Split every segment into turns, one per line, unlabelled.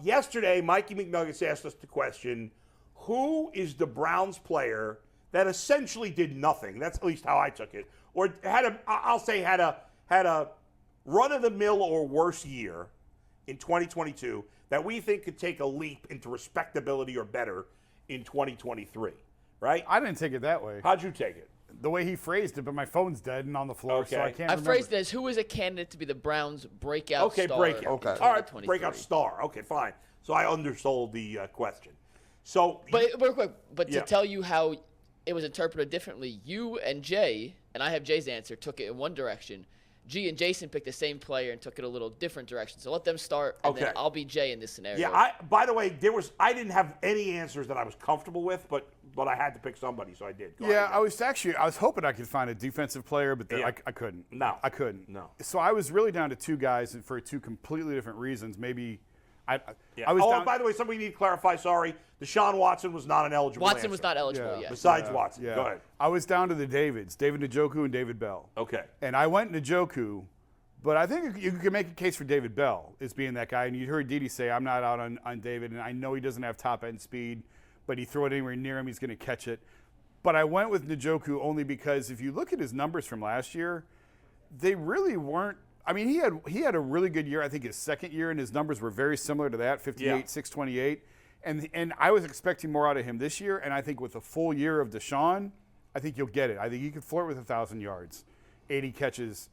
Yesterday, Mikey McNuggets asked us the question, who is the Browns player that essentially did nothing? That's at least how I took it. Or had a run-of-the-mill or worse year in 2022 that we think could take a leap into respectability or better in 2023, right?
I didn't take it that way.
How'd you take it?
The way he phrased it, but my phone's dead and on the floor, so I can't remember.
I phrased it as who is a candidate to be the Browns' breakout star.
Breakout.
Okay.
All right, breakout star. Okay, fine. So I undersold the question. So,
But real quick,
Yeah.
to tell you how it was interpreted differently, you and Jay, and I have Jay's answer, took it in one direction. G and Jason picked the same player and took it a little different direction. So let them start, and then I'll be Jay in this scenario.
yeah, by the way, I didn't have any answers that I was comfortable with, but I had to pick somebody, so I did. Go ahead.
I was hoping I could find a defensive player, but I couldn't.
No.
I couldn't.
No.
So I was really down to two guys, and for two completely different reasons. Maybe I was
Oh,
down.
and by the way, somebody need to clarify, sorry. Deshaun Watson was not an eligible
Watson
answer.
was not eligible yet.
Besides Watson.
Yeah.
Go ahead.
I was down to the Davids, David Njoku and David Bell.
Okay.
And I went Njoku, but I think you could make a case for David Bell as being that guy. And you heard Dede say, I'm not out on David, and I know he doesn't have top-end speed, but he throw it anywhere near him, he's going to catch it. But I went with Njoku only because if you look at his numbers from last year, they really weren't. I mean, he had a really good year, I think his second year, and his numbers were very similar to that, 58, 628. And I was expecting more out of him this year, and I think with a full year of Deshaun, I think you'll get it. I think he could flirt with 1,000 yards, 80 catches,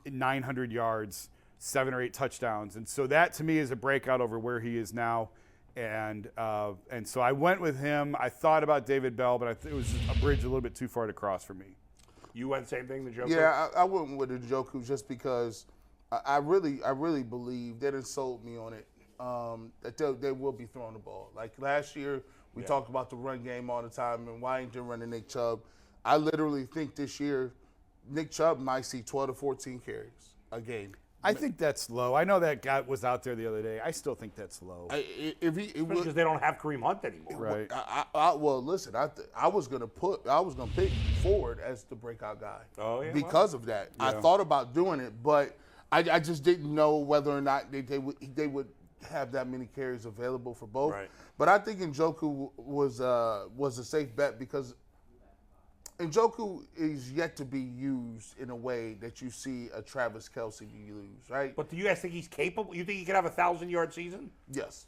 900 yards, 7 or 8 touchdowns. And so that, to me, is a breakout over where he is now. And so I went with him. I thought about David Bell, but it was a bridge a little bit too far to cross for me.
You went same thing, Njoku?
Yeah, I went with Njoku just because I really believe they didn't sold me on it. That they will be throwing the ball. Like last year, we talked about the run game all the time and Washington running Nick Chubb. I literally think this year, Nick Chubb might see 12 to 14 carries a game.
I think that's low. I know that guy was out there the other day. I still think that's low.
Because they don't have Kareem Hunt anymore.
Right.
Well, listen, I was gonna pick Ford as the breakout guy.
Oh, yeah,
because of that. I thought about doing it, but I just didn't know whether or not they would have that many carries available for both.
Right.
But I think Njoku was a safe bet because Njoku is yet to be used in a way that you see a Travis Kelce be used, right?
But do you guys think he's capable? You think he could have a 1,000-yard season?
Yes.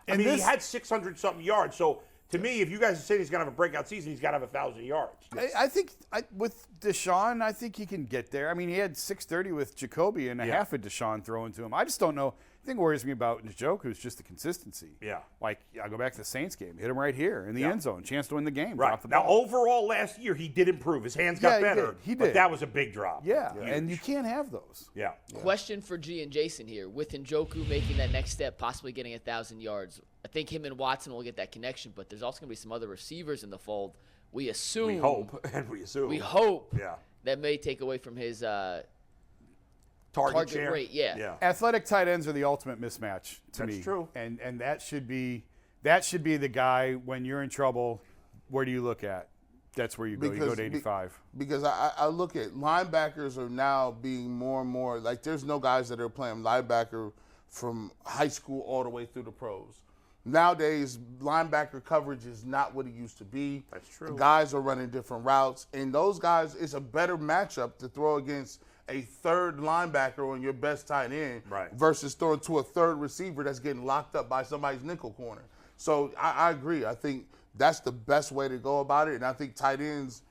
I mean, he had 600-something yards. So, to me, if you guys are saying he's going to have a breakout season, he's got to have 1,000 yards.
I think with Deshaun, I think he can get there. I mean, he had 630 with Jacoby and a half of Deshaun throwing to him. I just don't know. The thing that worries me about Njoku is just the consistency.
Yeah.
Like, I go back to the Saints game. Hit him right here in the end zone. Chance to win the game.
Right.
Drop the
Now,
ball.
overall, last year, he did improve. His hands got better.
He did.
But that was a big drop.
Yeah,
Huge.
and you can't have those.
Yeah.
Question for G and Jason here. With Njoku making that next step, possibly getting 1,000 yards, I think him and Watson will get that connection, but there's also going to be some other receivers in the fold. We assume.
We hope, and we assume.
We hope
Yeah.
that may take away from his
Target share.
rate. Yeah.
Athletic tight ends are the ultimate mismatch to me.
That's true.
And that should be the guy when you're in trouble. Where do you look at? That's where you go. You go to 85.
Because I look at linebackers are now being more and more like there's no guys that are playing linebacker from high school all the way through the pros. Nowadays, linebacker coverage is not what it used to be.
That's true.
Guys are running different routes, and those guys, it's a better matchup to throw against a third linebacker on your best tight end versus throwing to a third receiver that's getting locked up by somebody's nickel corner. So I agree. I think that's the best way to go about it, and I think tight ends,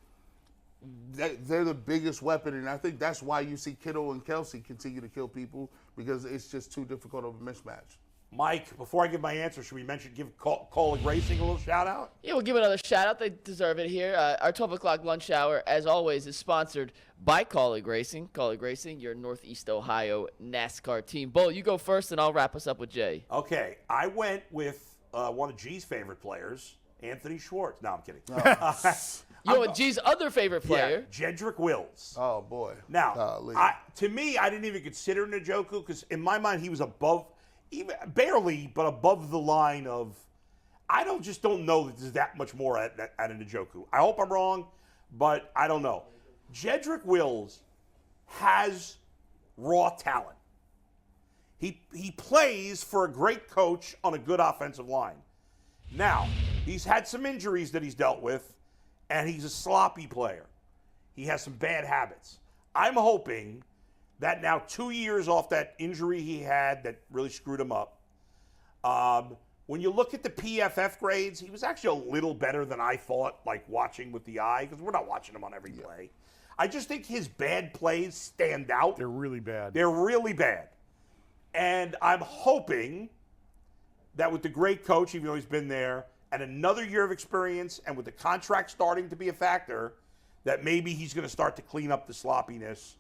they're the biggest weapon, and I think that's why you see Kittle and Kelce continue to kill people because it's just too difficult of a mismatch.
Mike, before I give my answer, should we give Colleague Racing a little shout-out?
Yeah, we'll give another shout-out. They deserve it here. Our 12 o'clock lunch hour, as always, is sponsored by Colleague Racing. Colleague Racing, your Northeast Ohio NASCAR team. Bull, you go first, and I'll wrap us up with Jay.
Okay. I went with one of G's favorite players, Anthony Schwartz. No, I'm kidding.
You know G's other favorite player?
Yeah, Jedrick Wills.
Oh, boy.
Now, to me, I didn't even consider Njoku because in my mind he was above – even barely, but above the line of, I just don't know that there's that much more at a Njoku. I hope I'm wrong, but I don't know. Jedrick Wills has raw talent. He plays for a great coach on a good offensive line. Now, he's had some injuries that he's dealt with, and he's a sloppy player. He has some bad habits. I'm hoping that now 2 years off that injury he had that really screwed him up, when you look at the PFF grades, he was actually a little better than I thought, like watching with the eye, because we're not watching him on every play. I just think his bad plays stand out.
They're really bad.
They're really bad. And I'm hoping that with the great coach, even though he's been there, and another year of experience, and with the contract starting to be a factor, that maybe he's going to start to clean up the sloppiness.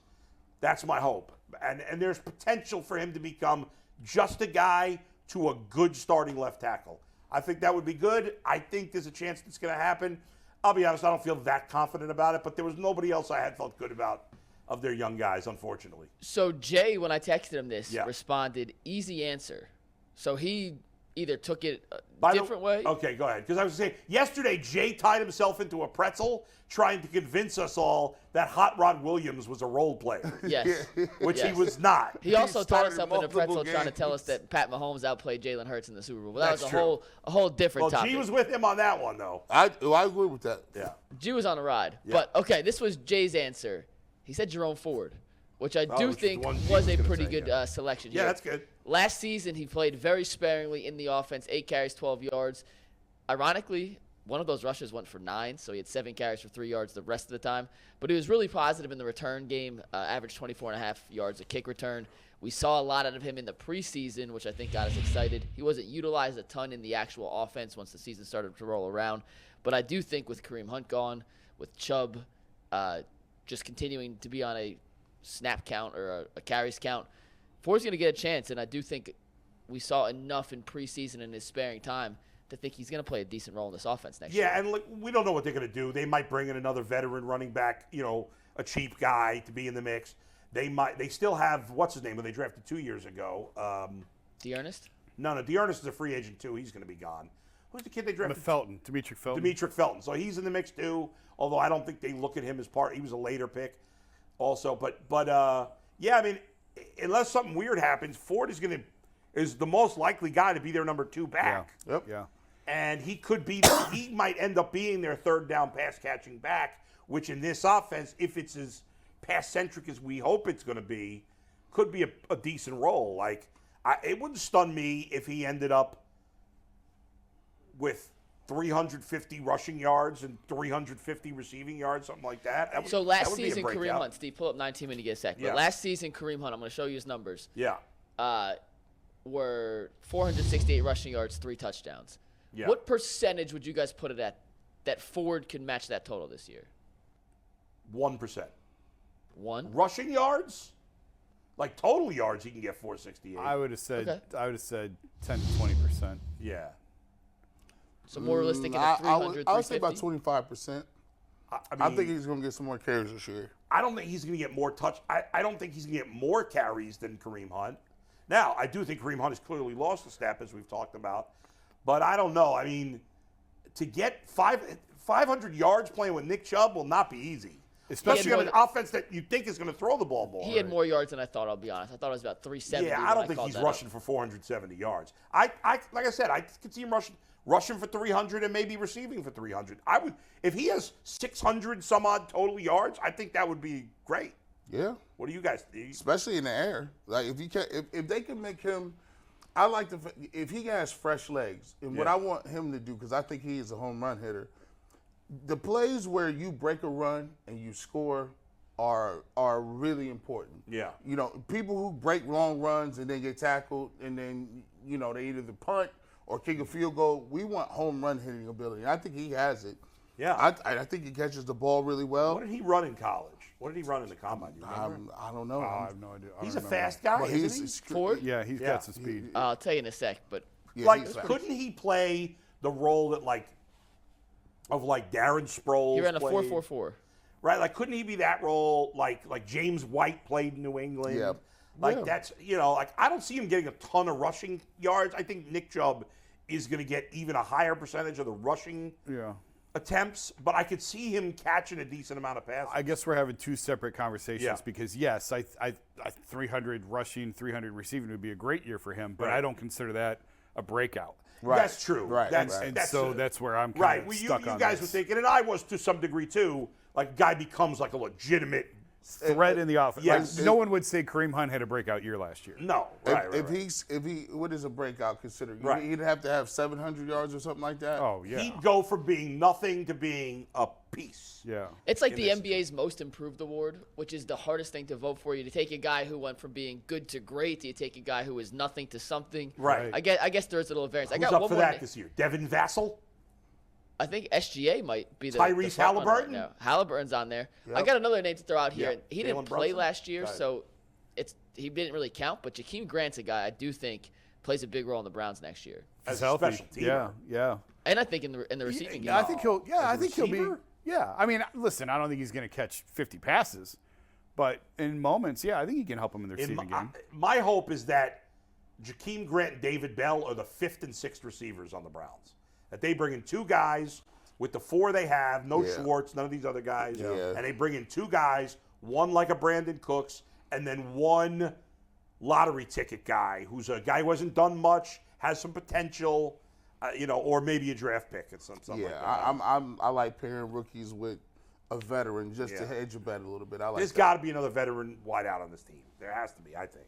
That's my hope. And there's potential for him to become just a guy to a good starting left tackle. I think that would be good. I think there's a chance it's going to happen. I'll be honest, I don't feel that confident about it, but there was nobody else I had felt good about of their young guys, unfortunately.
So Jay, when I texted him this,
Yeah.
responded, easy answer. So he either took it a
By the-
different way.
Okay, go ahead. Because I was saying, yesterday, Jay tied himself into a pretzel trying to convince us all that Hot Rod Williams was a role player,
Yes.
which he
Yes.
was not.
He also tied us
started
up in a
multiple
pretzel trying to tell us
games.
that Pat Mahomes outplayed Jalen Hurts in the Super Bowl. But that
That's
was
true.
a whole different
Well,
topic.
G was with him on that one, though.
I agree with that.
Yeah.
G was on a ride.
Yeah.
But, okay, this was Jay's answer. He said Jerome Ford, which I do
which is
think
the one G
was
was
a
gonna
pretty
say,
good
yeah.
selection
Yeah,
here.
that's good.
Last season, he played very sparingly in the offense, 8 carries, 12 yards. Ironically, one of those rushes went for 9, so he had 7 carries for 3 yards the rest of the time. But he was really positive in the return game, averaged 24.5 yards a kick return. We saw a lot out of him in the preseason, which I think got us excited. He wasn't utilized a ton in the actual offense once the season started to roll around. But I do think with Kareem Hunt gone, with Chubb just continuing to be on a snap count or a carries count, Ford's going to get a chance, and I do think we saw enough in preseason in his sparing time to think he's going to play a decent role in this offense next year.
Yeah, and look, we don't know what they're going to do. They might bring in another veteran running back, a cheap guy to be in the mix. They still have, what's his name, who they drafted 2 years ago?
D'Ernest?
No, D'Ernest is a free agent, too. He's going to be gone. Who's the kid they drafted?
Felton, Demetric Felton.
Demetric Felton. So he's in the mix, too, although I don't think they look at him as part. He was a later pick also. But yeah, I mean, unless something weird happens, Ford is the most likely guy to be their number 2 back.
Yep.
Yeah.
And he might end up being their third down pass catching back, which in this offense, if it's as pass centric as we hope it's going to be, could be a decent role. Like, it wouldn't stun me if he ended up with 350 rushing yards and 350 receiving yards, something like that.
So last
that would be a
season, Kareem
breakout.
Hunt, Steve, pull up 19 when you get a sec.
Yeah.
But last season, Kareem Hunt, I'm going to show you his numbers,
Yeah.
were 468 rushing yards, 3 touchdowns.
Yeah.
What percentage would you guys put it at that Ford can match that total this year?
1%.
1?
Rushing yards? Like total yards, he can get 468.
I would have said
Okay.
10 to 20%.
Yeah.
So more realistic in
I
the 300,
would say about
350?
25%.
I
I think he's going to get some more carries this year.
I don't think he's going to get more touch. I don't think he's going to get more carries than Kareem Hunt. Now, I do think Kareem Hunt has clearly lost a step, as we've talked about. But I don't know. I mean, to get 500 yards playing with Nick Chubb will not be easy. Especially on an offense that you think is going to throw the ball more.
He had more yards than I thought, I'll be honest. I thought it was about 370.
Yeah, I
when
don't think
called
he's
that
rushing
up.
for 470 yards. Like I said, I could see him rushing for 300 and maybe receiving for 300. If he has 600 some odd total yards, I think that would be great.
Yeah.
What do you guys think?
Especially in the air. Like if they can make him, I like if he has fresh legs. And what
Yeah.
I want him to do, because I think he is a home run hitter, the plays where you break a run and you score are really important.
Yeah.
People who break long runs and then get tackled and then they either punt or kick a field goal. We want home run hitting ability. And I think he has it.
Yeah.
I think he catches the ball really well.
What did he run in college? What did he run in the combine? Do you remember?
I don't know.
I have no idea. I
He's
don't
a
remember.
fast guy,
But
isn't he?
Ford?
Yeah, he's
Yeah.
got some speed.
I'll tell you in a sec, but
Yeah, he's
Like,
fast.
couldn't he play the role that of Darren Sproles?
he ran a
played?
4.44.
Right, like couldn't he be that role like James White played in New England?
Yeah.
Like that's I don't see him getting a ton of rushing yards. I think Nick Chubb is going to get even a higher percentage of the rushing attempts, but I could see him catching a decent amount of passes.
I guess we're having two separate conversations
Yeah.
because yes, I 300 rushing, 300 receiving would be a great year for him, but
Right.
I don't consider that a breakout.
Right.
That's true.
Right.
That's,
right.
And
that's
so
a-
that's where I'm kind
right.
of
Well,
stuck
you
on
guys were
this.
thinking, and I was to some degree too. Like, guy becomes like a legitimate
Threat in the offense.
Yes.
Like, no one would say Kareem Hunt had a breakout year last year.
No,
If,
right,
if
right.
he what is a breakout considered?
Right.
He'd have to have 700 yards or something like that.
Oh yeah,
He'd go from being nothing to being a piece.
yeah.
It's like
in
the
this-
NBA's most improved award, which is the hardest thing to vote for. You to take a guy who went from being good to great, you take a guy who is nothing to something.
Right.
I guess there's a little variance. I
Who's
got
up
one
for
more.
that this year? Devin Vassell?
I think SGA might be the
Tyrese
front runner
Halliburton?
Right now. Halliburton's on there. I
Yep.
got another name to throw out here.
Yeah.
He didn't
Jalen
play
Brunson?
last year,
Right.
so he didn't really count. But Jakeem Grant's a guy I do think plays a big role in the Browns next year,
As
He's
a
healthy.
special teamer.
Yeah, yeah.
and I think in the receiving game.
I think he'll. Yeah,
As a
I think he'll be.
receiver?
Yeah, I mean, listen, I don't think he's going to catch 50 passes, but in moments, yeah, I think he can help him in the
In
receiving
my,
game.
my hope is that Jakeem Grant and David Bell are the 5th and 6th receivers on the Browns. That they bring in 2 guys with the 4 they have, no
Yeah.
Schwartz, none of these other guys,
Yeah.
and they bring in 2 guys, one like a Brandon Cooks, and then one lottery ticket guy who's a guy who hasn't done much, has some potential, or maybe a draft pick and something like that.
I like pairing rookies with a veteran just to
Yeah.
hedge your bet a little bit. I like
There's
that.
got to be another veteran wideout on this team. There has to be, I think.